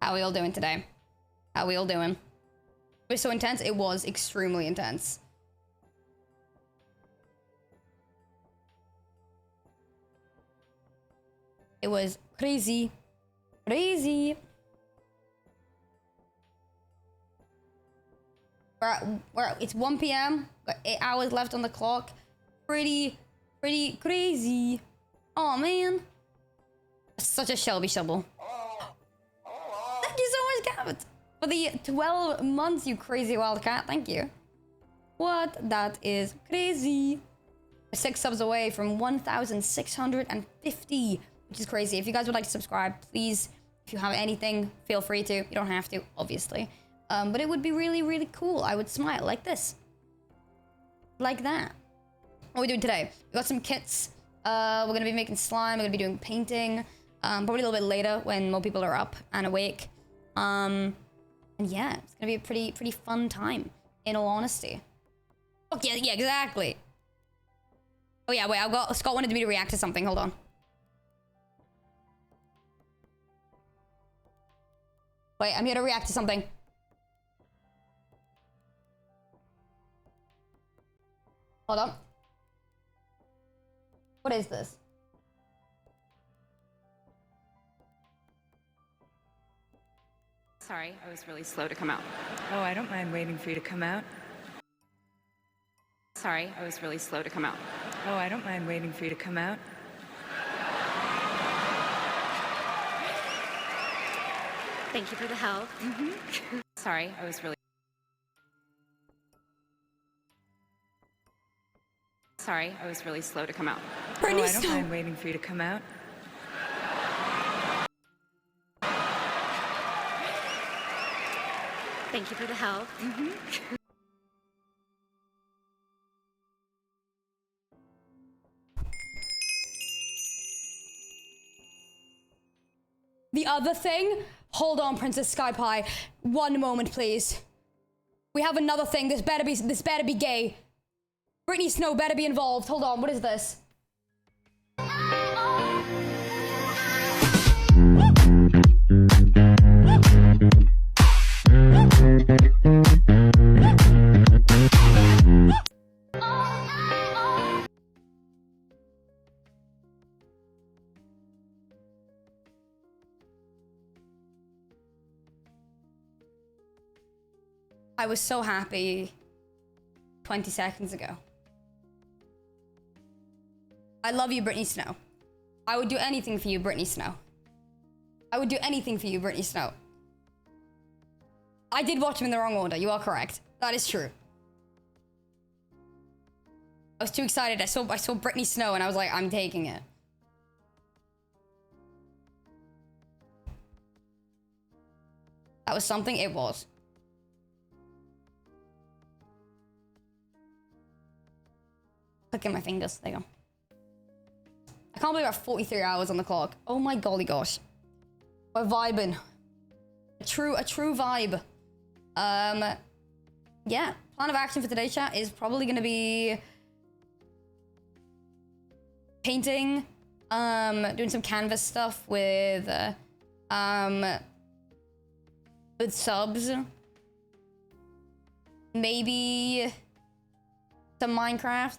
How are we all doing today? How are we all doing? It was so intense. It was extremely intense. It was crazy. Crazy. It's 1 p.m. Got 8 hours left on the clock. Pretty crazy. Oh man. Such a Shelby shovel. Thank you so much, Cat. For the 12 months, you crazy wildcat. Thank you. What? That is crazy. 6 subs away from 1,650, which is crazy. If you guys would like to subscribe, please, if you have anything, feel free to. You don't have to, obviously. But it would be really cool. I would smile like this. Like that. What are we doing today? We got some kits. We're going to be making slime. We're going to be doing painting. Probably a little bit later when more people are up and awake. And yeah, it's going to be a pretty fun time, in all honesty. Oh, yeah, exactly. Oh yeah, wait, Scott wanted me to react to something. Hold on. Wait, I'm here to react to something. Hold on. What is this? Sorry, I was really slow to come out. Oh, I don't mind waiting for you to come out. Sorry, I was really slow to come out. Oh, I don't mind waiting for you to come out. Thank you for the help. Sorry, I was really... Sorry, I was really slow to come out. Oh, I don't mind waiting for you to come out. Thank you for the help. The other thing? Hold on, Princess Sky Pie. One moment, please. We have another thing. This better be gay. Brittany Snow better be involved. Hold on, what is this? I was so happy 20 seconds ago. I love you, Brittany Snow. I would do anything for you, Brittany Snow. I would do anything for you, Brittany Snow. I did watch them in the wrong order. You are correct. That is true. I was too excited. I saw Brittany Snow and I was like, I'm taking it. That was something. It was. Clicking my fingers. There you go. I can't believe I have 43 hours on the clock. Oh my golly gosh. We're vibing. A true vibe. Yeah. Plan of action for today's chat is probably gonna be painting, doing some canvas stuff with subs. Maybe some Minecraft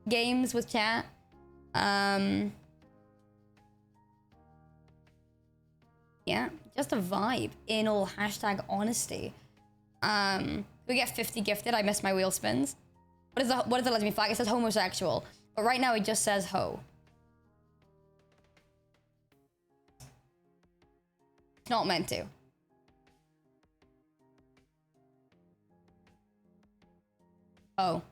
games with chat. Yeah, just a vibe in all hashtag honesty. We get 50 gifted. I missed my wheel spins. What is the lesbian flag? It says homosexual, but right now it just says ho. It's not meant to. Oh.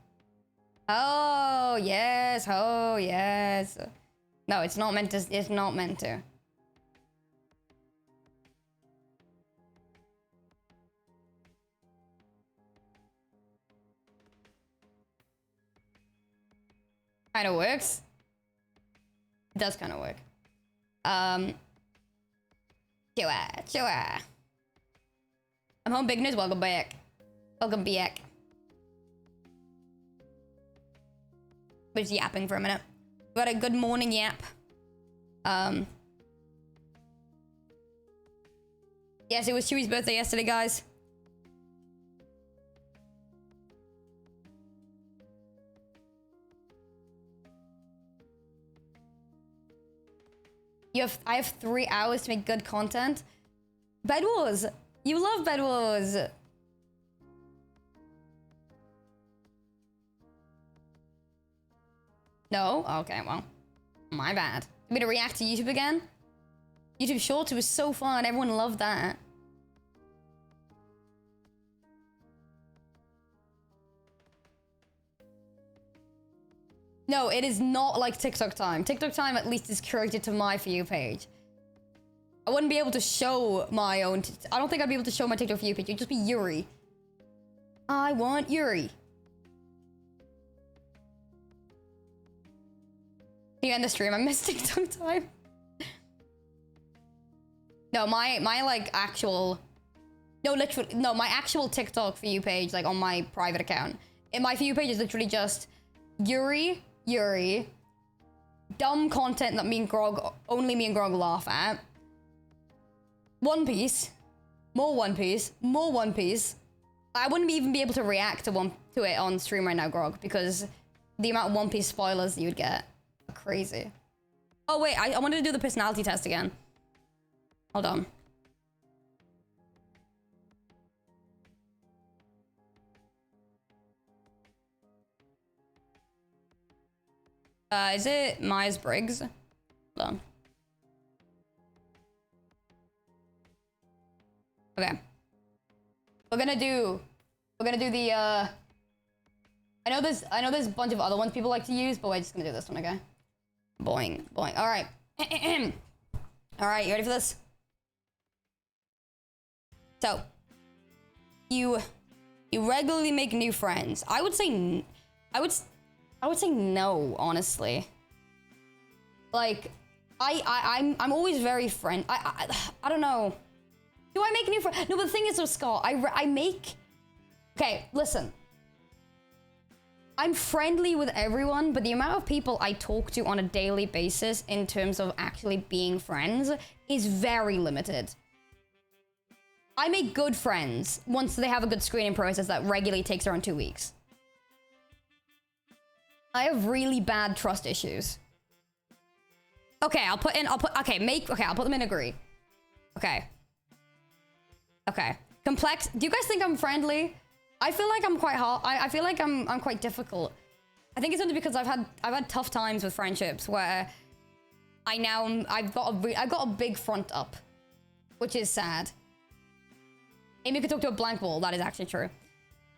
Oh, yes. Oh, yes. No, it's not meant to. It's not meant to. Kind of works. It does kind of work. Sure. I'm home, big news. Welcome back. Welcome back. We're just yapping for a minute. We got a good morning yap. Yes, it was Chewie's birthday yesterday, guys. I have 3 hours to make good content. Bed Wars. You love Bed Wars. No? Okay, well. My bad. You want me to react to YouTube again? YouTube Shorts was so fun. Everyone loved that. No, it is not like TikTok time. TikTok time at least is curated to my For You page. I wouldn't be able to show my own... I don't think I'd be able to show my TikTok For You page. It'd just be Yuri. I want Yuri. Can you end the stream? I missed TikTok time. No, my like actual... No, literally... No, my actual TikTok For You page, like on my private account. And my For You page is literally just Yuri... dumb content that only me and Grog laugh at. One Piece, more One Piece, more One Piece. I wouldn't even be able to react to it on stream right now, Grog, because the amount of One Piece spoilers that you would get are crazy. Oh wait, I wanted to do the personality test again. Hold on. Is it Myers-Briggs? Hold on. Okay. We're gonna do the, I know there's a bunch of other ones people like to use, but we're just gonna do this one, okay? Boing, boing. All right. All right, you ready for this? So, you regularly make new friends. I would say no, honestly. Like, I'm always very I don't know. Do I make new friends? No, but the thing is with Scott, I make... Okay, listen. I'm friendly with everyone, but the amount of people I talk to on a daily basis in terms of actually being friends is very limited. I make good friends once they have a good screening process that regularly takes around 2 weeks. I have really bad trust issues. Okay, I'll put them in agree. Okay. Okay. Complex. Do you guys think I'm friendly? I feel like I'm quite hard. I feel like I'm quite difficult. I think it's only because I've had tough times with friendships where I've got a big front up, which is sad. Amy could talk to a blank wall. That is actually true.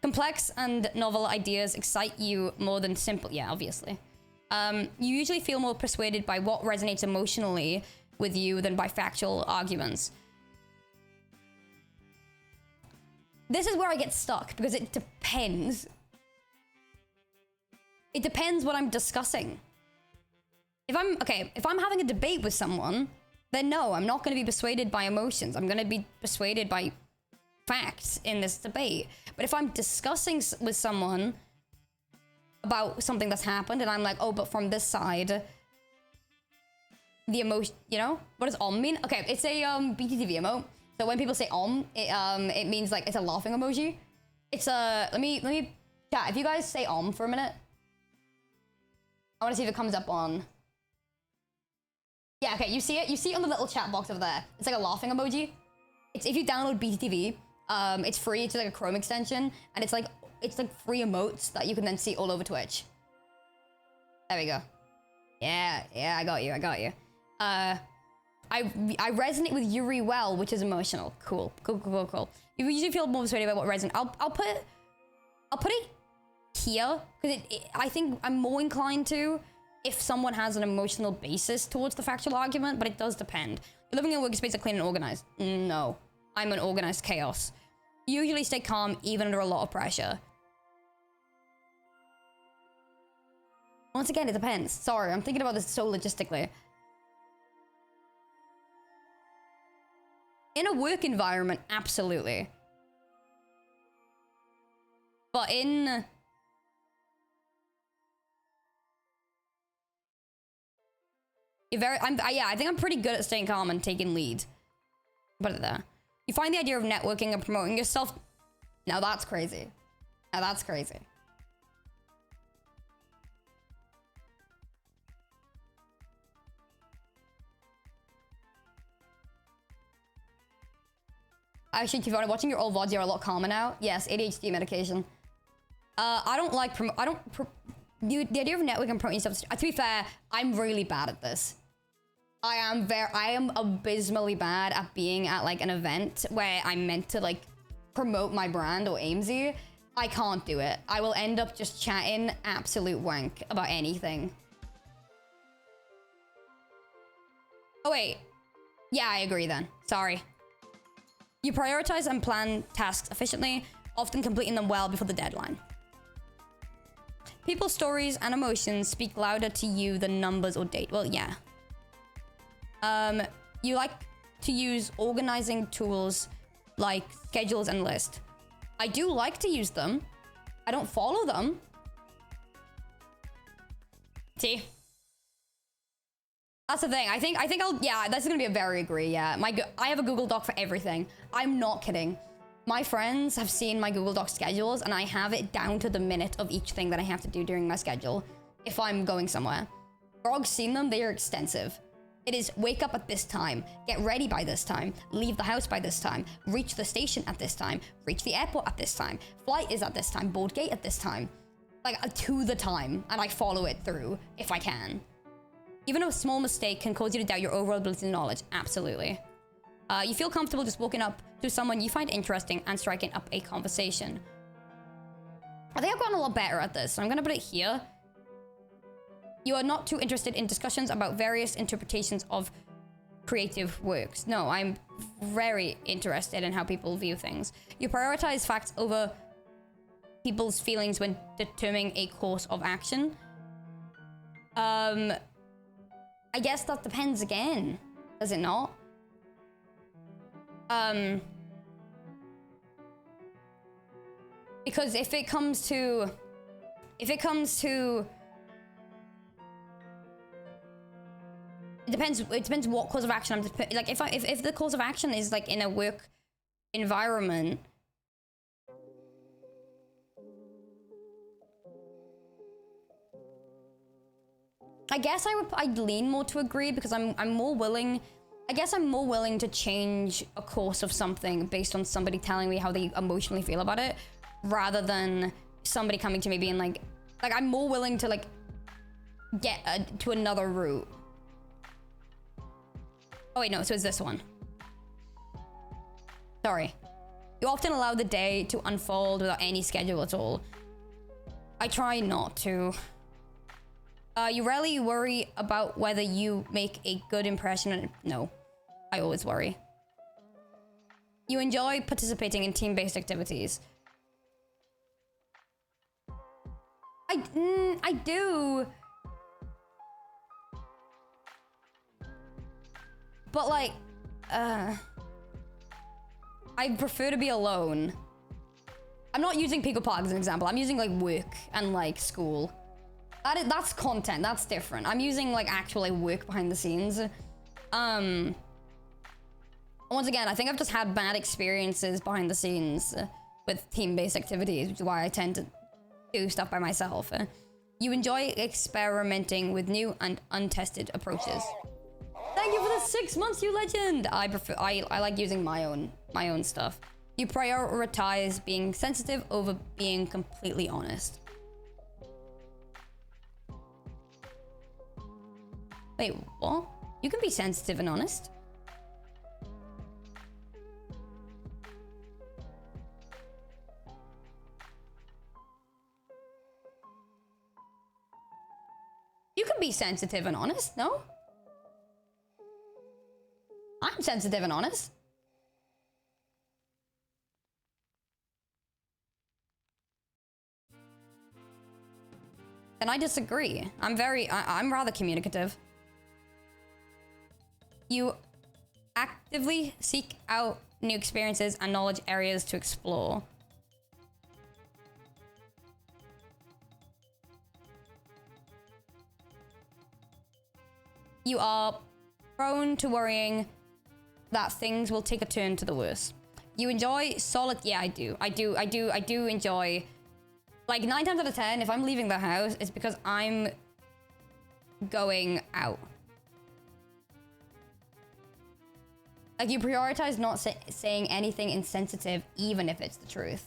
Complex and novel ideas excite you more than simple. Yeah, obviously. You usually feel more persuaded by what resonates emotionally with you than by factual arguments. This is where I get stuck because it depends. It depends what I'm discussing. If I'm having a debate with someone, then no, I'm not going to be persuaded by emotions. I'm going to be persuaded by facts in this debate. But if I'm discussing with someone about something that's happened and I'm like, oh, but from this side, the emotion, you know? What does om mean? Okay, it's a BTTV emote. So when people say om, it means like it's a laughing emoji. It's a, let me chat. If you guys say om for a minute, I want to see if it comes up on. Yeah, okay, you see it? You see it on the little chat box over there. It's like a laughing emoji. It's if you download BTTV, it's free. It's like a Chrome extension, and it's like free emotes that you can then see all over Twitch. There we go. Yeah, I got you. I resonate with Yuri well, which is emotional. Cool. You usually feel more persuaded by what resonates. I'll put it here because I think I'm more inclined to if someone has an emotional basis towards the factual argument, but it does depend. You're living in a workspace that's clean and organized. No, I'm an organized chaos. Usually stay calm even under a lot of pressure. Once again, it depends. Sorry, I'm thinking about this so logistically. In a work environment, absolutely. But in... I think I'm pretty good at staying calm and taking lead. Put it there. You find the idea of networking and promoting yourself. Now that's crazy. Now that's crazy. Actually, Tiffany, watching your old VODs, you're a lot calmer now. Yes, ADHD medication. I don't like the idea of networking and promoting yourself. To be fair, I'm really bad at this. I am abysmally bad at being at like an event where I'm meant to like promote my brand or Aimsey. I can't do it. I will end up just chatting absolute wank about anything. Oh wait. Yeah, I agree then. Sorry. You prioritize and plan tasks efficiently, often completing them well before the deadline. People's stories and emotions speak louder to you than numbers or date. Well, yeah. You like to use organizing tools like schedules and lists. I do like to use them. I don't follow them. See? That's the thing. I think yeah, that's gonna be a very agree, yeah. I have a Google Doc for everything. I'm not kidding. My friends have seen my Google Doc schedules and I have it down to the minute of each thing that I have to do during my schedule if I'm going somewhere. Grog's seen them, they are extensive. It is wake up at this time, get ready by this time, leave the house by this time, reach the station at this time, reach the airport at this time, flight is at this time, board gate at this time. Like to the time, and I follow it through if I can. Even a small mistake can cause you to doubt your overall ability and knowledge. Absolutely. You feel comfortable just walking up to someone you find interesting and striking up a conversation. I think I've gotten a lot better at this, so I'm gonna put it here. You are not too interested in discussions about various interpretations of creative works. No, I'm very interested in how people view things. You prioritize facts over people's feelings when determining a course of action. I guess that depends again, does it not? Because if it comes to it depends what course of action I'm like if the course of action is like in a work environment. I guess I'd lean more to agree because I'm more willing. I guess I'm more willing to change a course of something based on somebody telling me how they emotionally feel about it, rather than somebody coming to me being like I'm more willing to like get to another route. Oh wait, no, so it's this one. Sorry. You often allow the day to unfold without any schedule at all. I try not to. You rarely worry about whether you make a good impression. No, I always worry. You enjoy participating in team-based activities. I do. But like, I prefer to be alone. I'm not using Pickle Park as an example. I'm using like work and like school. That's content, that's different. I'm using like actual like work behind the scenes. Once again, I think I've just had bad experiences behind the scenes with team-based activities, which is why I tend to do stuff by myself. You enjoy experimenting with new and untested approaches. Thank you for the 6 months, you legend. I like using my own stuff. You prioritize being sensitive over being completely honest. Wait, what? You can be sensitive and honest. You can be sensitive and honest, no? I'm sensitive and honest. And I disagree. I'm rather communicative. You actively seek out new experiences and knowledge areas to explore. You are prone to worrying that things will take a turn to the worse. You enjoy solid. Yeah, I do. I do enjoy. Like 9 times out of 10, if I'm leaving the house, it's because I'm going out. Like you prioritize not saying anything insensitive, even if it's the truth.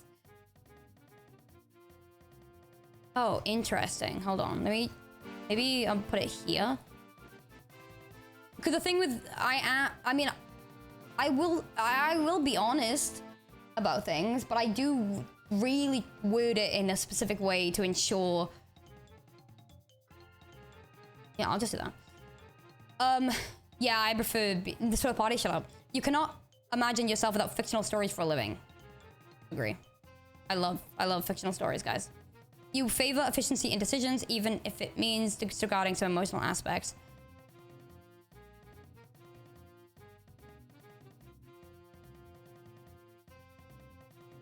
Oh, interesting. Hold on. Maybe I'll put it here. Because the thing with I mean, I will be honest about things, but I do really word it in a specific way to ensure. Yeah, I'll just do that. Yeah, I prefer the sort of party. Shut up. You cannot imagine yourself without fictional stories for a living. Agree. I love fictional stories, guys. You favor efficiency in decisions, even if it means disregarding some emotional aspects.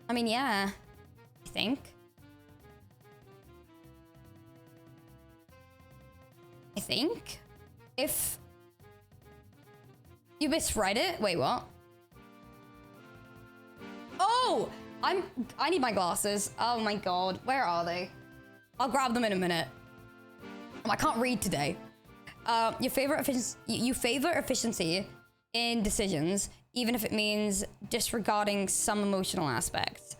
I mean, yeah. I think. If you misread it, wait, what? Oh, I need my glasses. Oh my god, where are they? I'll grab them in a minute. I can't read today. You favor efficiency in decisions, even if it means disregarding some emotional aspects.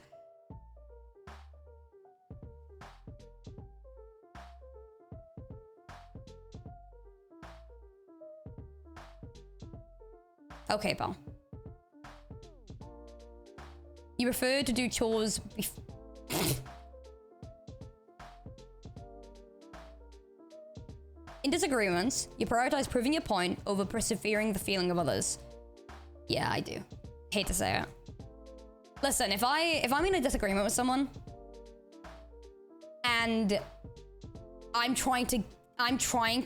Okay, pal. You prefer to do chores in disagreements, you prioritize proving your point over persevering the feeling of others. Yeah, I do. Hate to say it. Listen, if I'm in a disagreement with someone and I'm trying to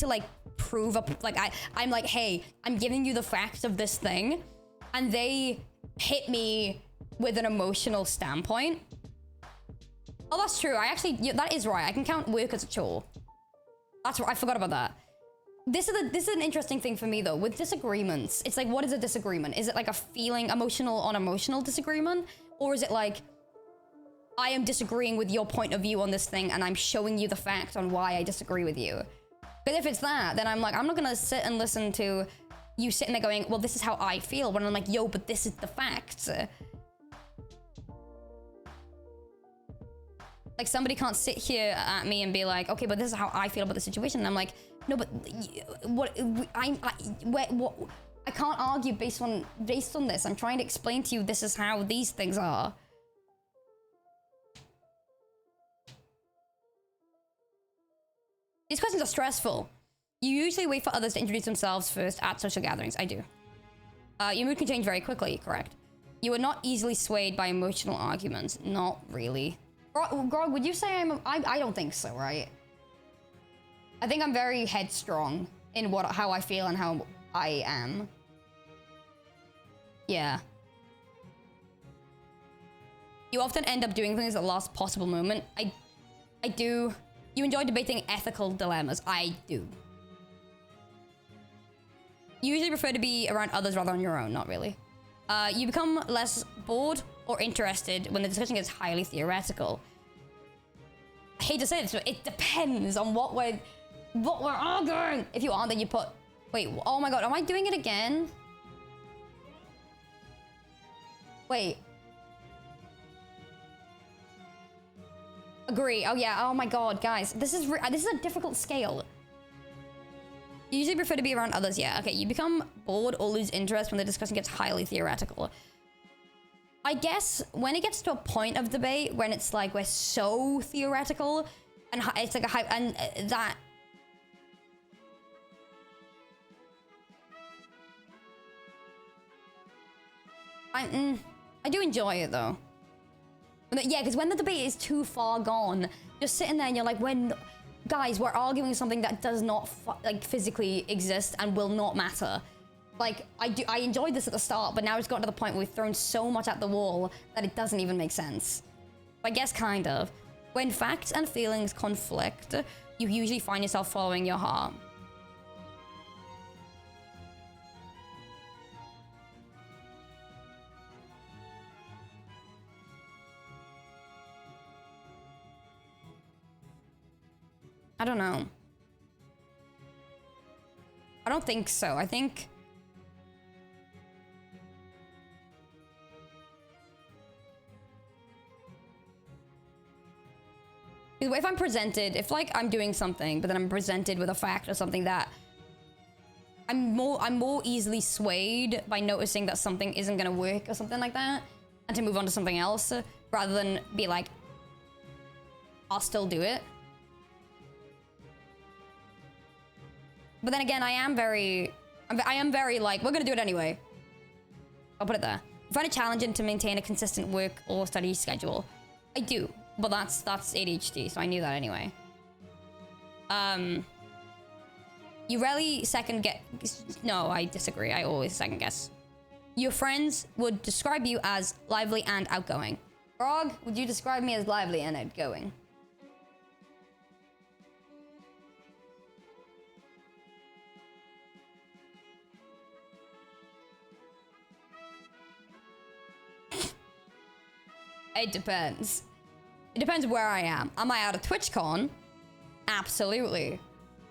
like prove up, like I'm like, hey, I'm giving you the facts of this thing, and they hit me with an emotional standpoint. Oh, that's true. That is right. I can count work as a chore. That's right. I forgot about that. This is an interesting thing for me though. With disagreements, it's like, what is a disagreement? Is it like a feeling, emotional on emotional disagreement? Or is it like, I am disagreeing with your point of view on this thing and I'm showing you the fact on why I disagree with you? But if it's that, then I'm like, I'm not gonna sit and listen to you sitting there going, well, this is how I feel. When I'm like, yo, but this is the facts. Like somebody can't sit here at me and be like, okay, but this is how I feel about the situation. And I'm like, no, but what? I can't argue based on this. I'm trying to explain to you this is how these things are. These questions are stressful. You usually wait for others to introduce themselves first at social gatherings. I do. Your mood can change very quickly, correct? You are not easily swayed by emotional arguments. Not really. Grog, would you say I don't think so, right? I think I'm very headstrong in how I feel and how I am. Yeah. You often end up doing things at the last possible moment. I do. You enjoy debating ethical dilemmas. I do. You usually prefer to be around others rather than your own. Not really. You become less bored or interested when the discussion gets highly theoretical. I hate to say this, but it depends on what we're arguing. If you aren't, then you put... Wait, oh my god, am I doing it again? Wait. Agree. Oh yeah, oh my god, guys. This is a difficult scale. You usually prefer to be around others, yeah. Okay, you become bored or lose interest when the discussion gets highly theoretical. I guess when it gets to a point of debate when it's like we're so theoretical and it's like a hype and that I do enjoy it though. Yeah, because when the debate is too far gone, you're sitting there and you're like, guys, we're arguing something that does not like physically exist and will not matter. Like, I enjoyed this at the start, but now it's gotten to the point where we've thrown so much at the wall that it doesn't even make sense. I guess kind of. When facts and feelings conflict, you usually find yourself following your heart. don't know. I don't think so. I think... if I'm presented, if like I'm doing something, but then I'm presented with a fact or something that I'm more easily swayed by noticing that something isn't gonna work or something like that, and to move on to something else, rather than be like, I'll still do it. But then again, I am very like, we're gonna do it anyway. I'll put it there. I find it challenging to maintain a consistent work or study schedule. I do, but that's ADHD, so I knew that anyway. You rarely second guess. No, I disagree. I always second guess. Your friends would describe you as lively and outgoing. Frog, would you describe me as lively and outgoing? It depends. It depends where I am. Am I at a TwitchCon? Absolutely.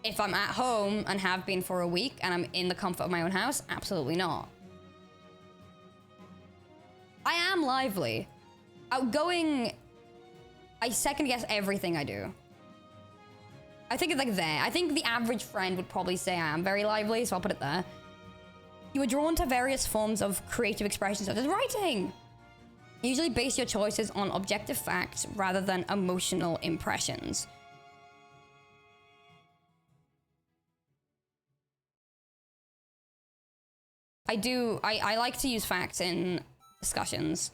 If I'm at home and have been for a week and I'm in the comfort of my own house, absolutely not. I am lively. Outgoing, I second guess everything I do. I think it's like there. I think the average friend would probably say I am very lively, so I'll put it there. You are drawn to various forms of creative expression, such as writing. You usually base your choices on objective facts rather than emotional impressions. I like to use facts in discussions.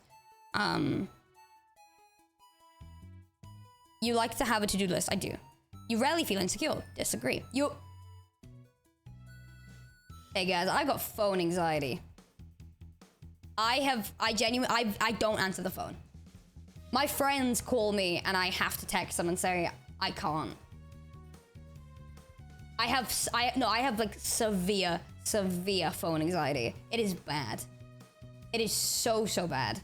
You like to have a to-do list. I do. You rarely feel insecure. Disagree. Hey guys, I've got phone anxiety. I don't answer the phone. My friends call me and I have to text them and say, I can't. I have like severe phone anxiety. It is bad. It is so bad.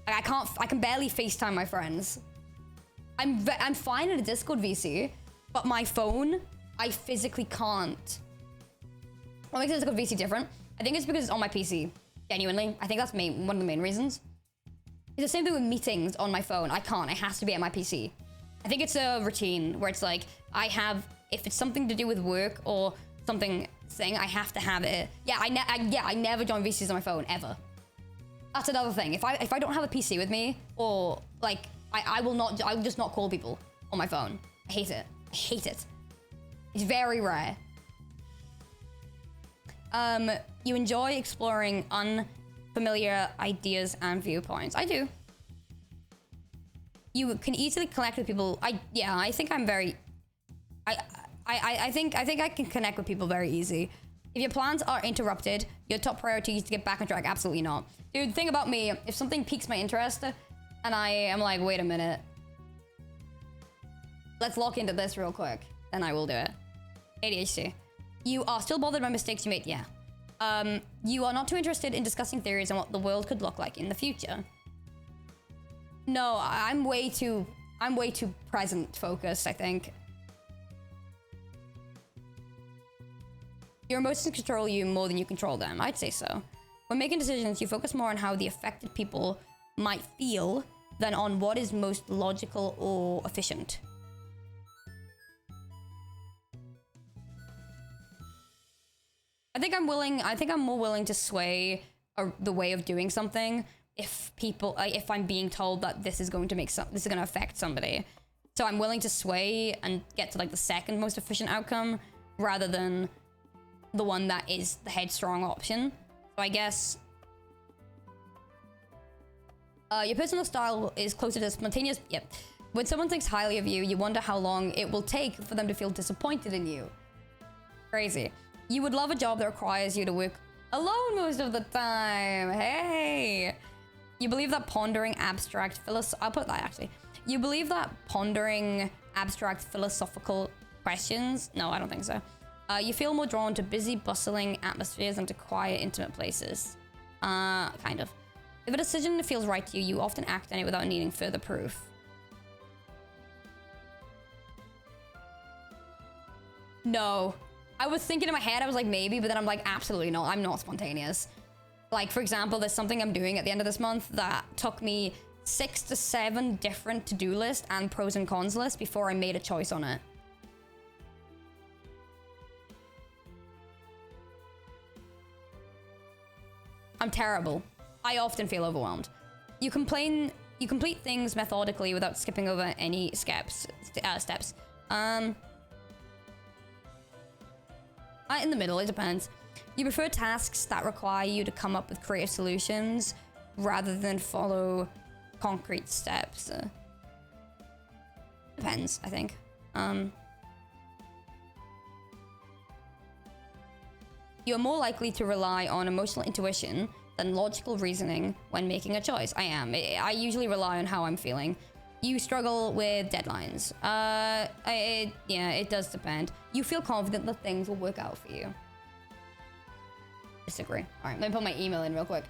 Like, I can barely FaceTime my friends. I'm fine in a Discord VC, but my phone, I physically can't. What makes a Discord VC different? I think it's because it's on my PC. Genuinely, I think that's one of the main reasons. It's the same thing with meetings on my phone. I can't. It has to be at my PC. I think it's a routine where it's like if it's something to do with work or something I have to have it. Yeah, I never join VCs on my phone ever. That's another thing. If I don't have a PC with me, or like I'll just not call people on my phone. I hate it. I hate it. It's very rare. You enjoy exploring unfamiliar ideas and viewpoints. I do. You can easily connect with people. I think I'm very. I think I can connect with people very easy. If your plans are interrupted, your top priority is to get back on track. Absolutely not. Dude, the thing about me, if something piques my interest and I am like, wait a minute, let's lock into this real quick, then I will do it. ADHD. You are still bothered by mistakes you made. Yeah. You are not too interested in discussing theories on what the world could look like in the future. No, I'm way too present focused, I think. Your emotions control you more than you control them. I'd say so. When making decisions, you focus more on how the affected people might feel than on what is most logical or efficient. I think I'm more willing to sway the way of doing something if I'm being told that this is going to affect somebody. So I'm willing to sway and get to like the second most efficient outcome rather than the one that is the headstrong option. So I guess your personal style is closer to spontaneous. Yep. When someone thinks highly of you, you wonder how long it will take for them to feel disappointed in you. Crazy. You would love a job that requires you to work alone most of the time. Hey. You believe that pondering abstract I'll put that actually. You believe that pondering abstract philosophical questions? No, I don't think so. You feel more drawn to busy, bustling atmospheres than to quiet, intimate places. Kind of. If a decision feels right to you, you often act on it without needing further proof. No. I was thinking in my head, I was like, maybe, but then I'm like, absolutely not. I'm not spontaneous. Like, for example, there's something I'm doing at the end of this month that took me 6 to 7 different to-do lists and pros and cons lists before I made a choice on it. I'm terrible. I often feel overwhelmed. You complete things methodically without skipping over any steps. In the middle, it depends. You prefer tasks that require you to come up with creative solutions rather than follow concrete steps. Depends, I think. You're more likely to rely on emotional intuition than logical reasoning when making a choice. I am. I usually rely on how I'm feeling. You struggle with deadlines. Yeah, it does depend. You feel confident that things will work out for you. Disagree. All right, let me put my email in real quick.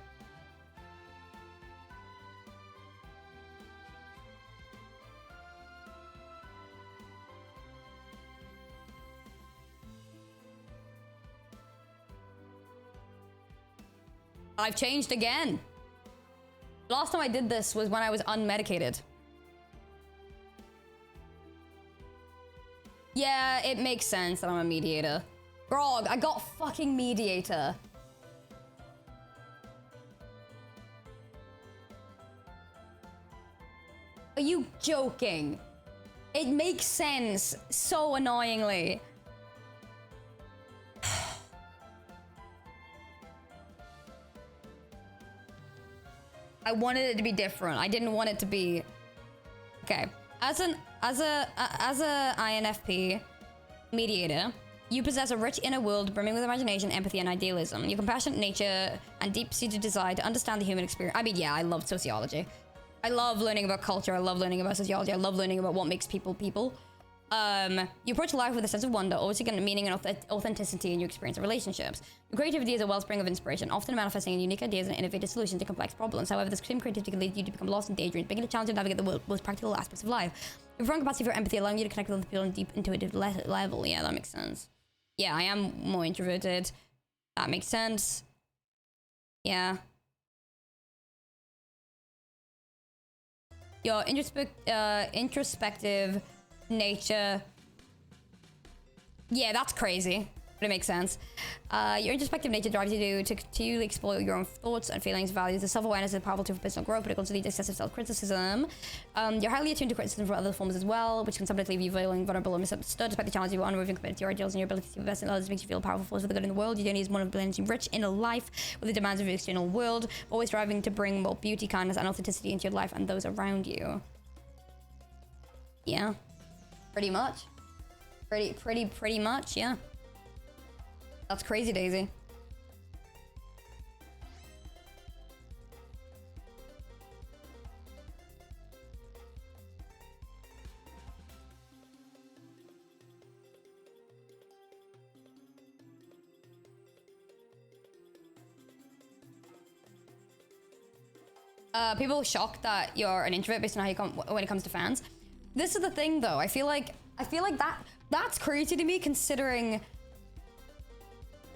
I've changed again. Last time I did this was when I was unmedicated. Yeah, it makes sense that I'm a mediator. Grog, I got fucking mediator. Are you joking? It makes sense so annoyingly. I wanted it to be different. I didn't want it to be... Okay. As a INFP mediator, you possess a rich inner world brimming with imagination, empathy, and idealism. Your compassionate nature and deep-seated desire to understand the human experience. I mean, yeah, I love sociology. I love learning about culture. I love learning about sociology. I love learning about what makes people people. You approach life with a sense of wonder, always seeking meaning and authenticity in your experience of relationships. Your creativity is a wellspring of inspiration, often manifesting in unique ideas and innovative solutions to complex problems. However, this same creativity can lead you to become lost in daydreams, making it challenging to navigate the world's most practical aspects of life. Your profound capacity for empathy, allowing you to connect with other people on a deep intuitive level. Yeah, that makes sense. Yeah, I am more introverted. That makes sense. Yeah. Your introspective nature. Yeah, that's crazy, but it makes sense. Your introspective nature drives you to continually explore your own thoughts and feelings, values. The self-awareness is a powerful tool for personal growth, but it also leads to excessive self-criticism. You're highly attuned to criticism from other forms as well, which can sometimes leave you feeling vulnerable and misunderstood. Despite the challenges you are unmoving compared to your ideals and your ability to invest in others makes you feel a powerful force for the good in the world. Your journey is one of blending rich inner life with the demands of your external world, always striving to bring more beauty, kindness, and authenticity into your life and those around you. Yeah, pretty much. Pretty much, yeah. That's crazy, Daisy. People are shocked that you're an introvert based on how you come when it comes to fans. This is the thing, though. I feel like that's crazy to me, considering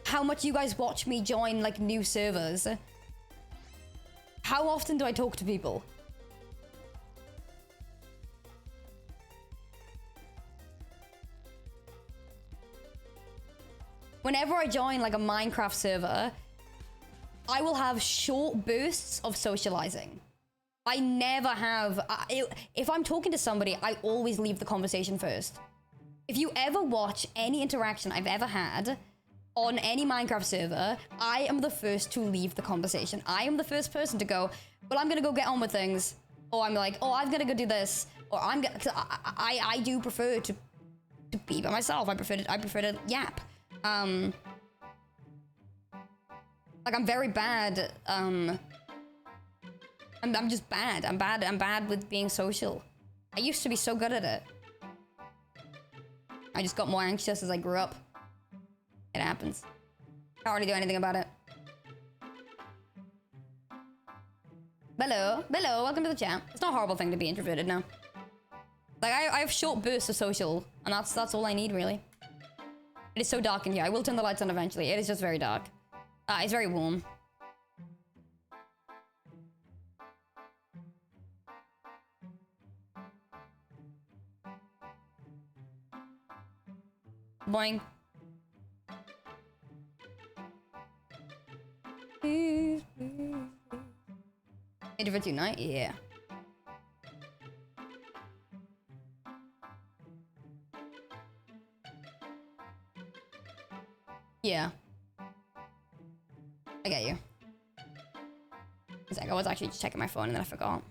how much you guys watch me join like new servers. How often do I talk to people? Whenever I join like a Minecraft server, I will have short bursts of socializing. I never have... if I'm talking to somebody, I always leave the conversation first. If you ever watch any interaction I've ever had on any Minecraft server, I am the first to leave the conversation. I am the first person to go, well, I'm gonna go get on with things. Or I'm like, oh, I'm gonna go do this. Or I'm gonna... Cause I do prefer to be by myself. I prefer to yap. Like, I'm very bad, I'm just bad. I'm bad with being social. I used to be so good at it. I just got more anxious as I grew up. It happens. Can't really do anything about it. Hello, welcome to the chat. It's not a horrible thing to be introverted now. Like, I have short bursts of social, and that's all I need, really. It is so dark in here. I will turn the lights on eventually. It is just very dark. It's very warm. Boing. Introvert tonight? Yeah. Yeah. I get you. It's like I was actually just checking my phone and then I forgot.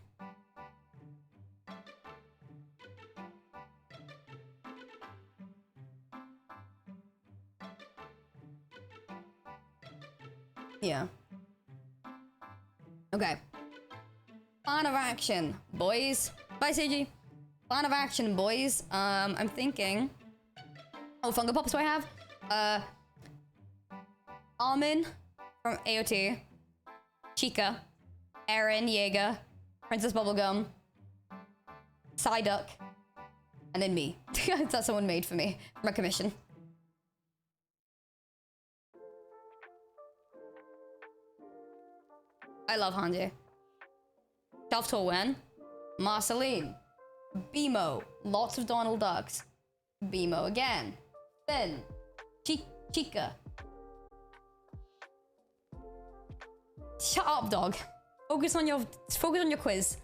Yeah. Okay. Plan of action, boys. Bye, CG. Plan of action, boys. I'm thinking. Oh, Funko Pops do I have? Armin from AOT. Chica. Aaron Yeager. Princess Bubblegum. Psyduck. And then me. That's someone made for me. From a commission. I love Hanji. Shelf to win. Marceline. Bimo. Lots of Donald Ducks. Bimo again. Finn. Chica. Shut up, dog. Focus on your quiz.